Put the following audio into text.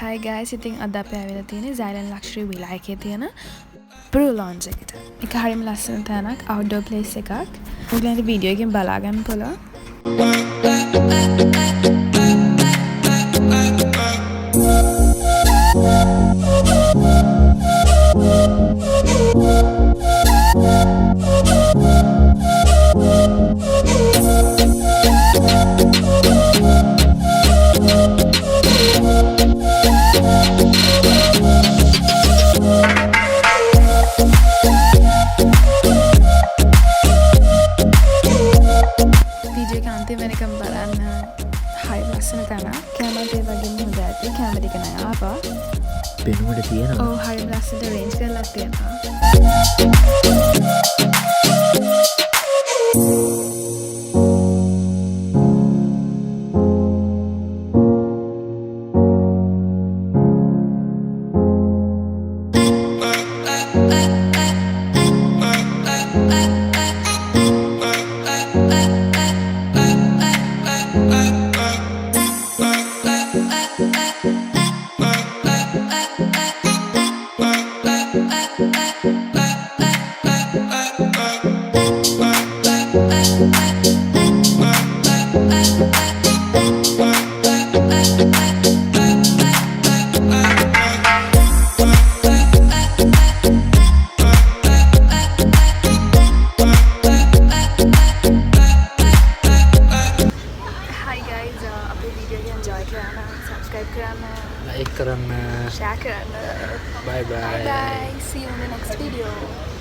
Hi guys, ඉතින් අද අපි ඇවිල්ලා තියෙන්නේ Xylem Luxury Villa එකේ තියෙන Brew lounge එකට. ඒක හරියම ලස්සන තැනක්, outdoor place එකක්. ඔයගලන්ට වීඩියෝ එකෙන් බලා ගන්න පුළුවන්. වෙනකම් බලන්න හයි ලස්සන තැනක්. කැමරාට ඒ වගේම හොඳ ඇති. කැමරා එක නෑ ආවා. පෙනුමට තියෙනවා. ඔව් හරි ලස්සනට රේන්ජ් කරලා තියෙනවා. Subscribe කරන්න, like කරන්න, share කරන්න. bye bye. Bye bye. See you in the next video.